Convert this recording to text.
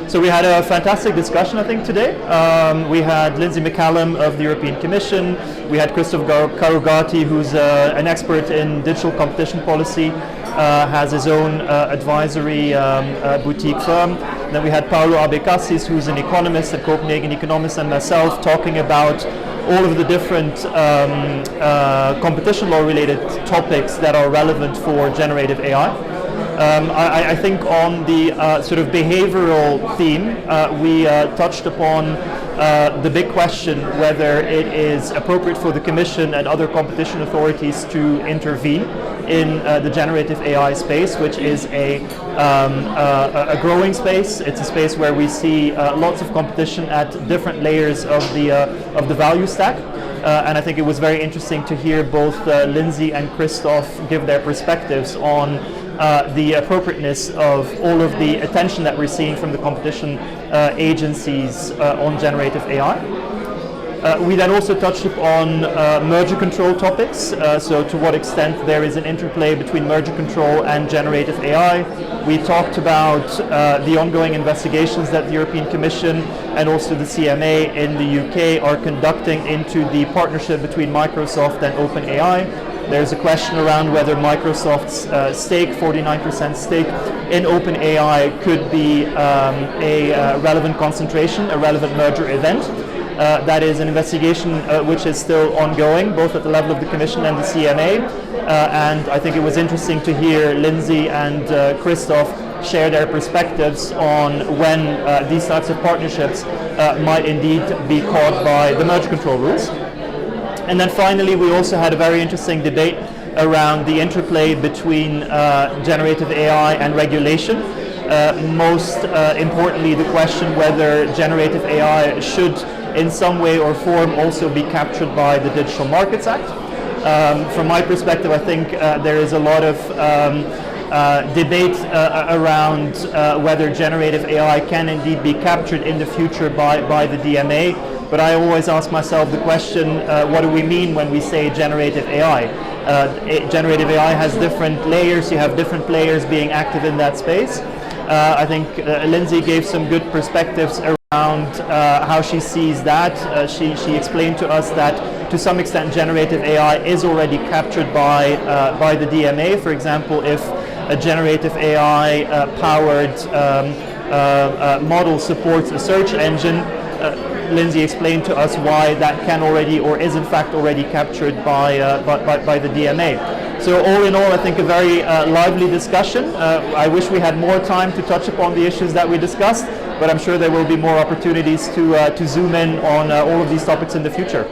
So we had a fantastic discussion, I think, today. We had Lindsay McCallum of the European Commission. We had Christoph Karugati, who's an expert in digital competition policy, has his own advisory boutique firm. Then we had Paolo Abecassis, who's an economist at Copenhagen Economics, and myself talking about all of the different competition law related topics that are relevant for generative AI. I think on the sort of behavioral theme, we touched upon the big question whether it is appropriate for the Commission and other competition authorities to intervene in the generative AI space, which is a growing space. It's a space where we see lots of competition at different layers of the value stack. And I think it was very interesting to hear both Lindsay and Christoph give their perspectives on the appropriateness of all of the attention that we're seeing from the competition agencies on generative AI. We then also touched upon merger control topics, so to what extent there is an interplay between merger control and generative AI. We talked about the ongoing investigations that the European Commission and also the CMA in the UK are conducting into the partnership between Microsoft and OpenAI. There's a question around whether Microsoft's stake, 49% stake in OpenAI, could be a relevant concentration, a relevant merger event. That is an investigation which is still ongoing, both at the level of the Commission and the CMA. And I think it was interesting to hear Lindsay and Christoph share their perspectives on when these types of partnerships might indeed be caught by the merger control rules. And then finally, we also had a very interesting debate around the interplay between generative AI and regulation. Most importantly, the question whether generative AI should in some way or form also be captured by the Digital Markets Act. From my perspective, I think there is a lot of debate around whether generative AI can indeed be captured in the future by the DMA. But I always ask myself the question, what do we mean when we say generative AI? Generative AI has different layers, you have different players being active in that space. I think Lindsay gave some good perspectives around how she sees that. She explained to us that to some extent generative AI is already captured by the DMA. For example, if a generative AI powered model supports a search engine, Lindsay explained to us why that can already, or is in fact already captured by the DMA. So all in all, I think a very lively discussion. I wish we had more time to touch upon the issues that we discussed, but I'm sure there will be more opportunities to zoom in on all of these topics in the future.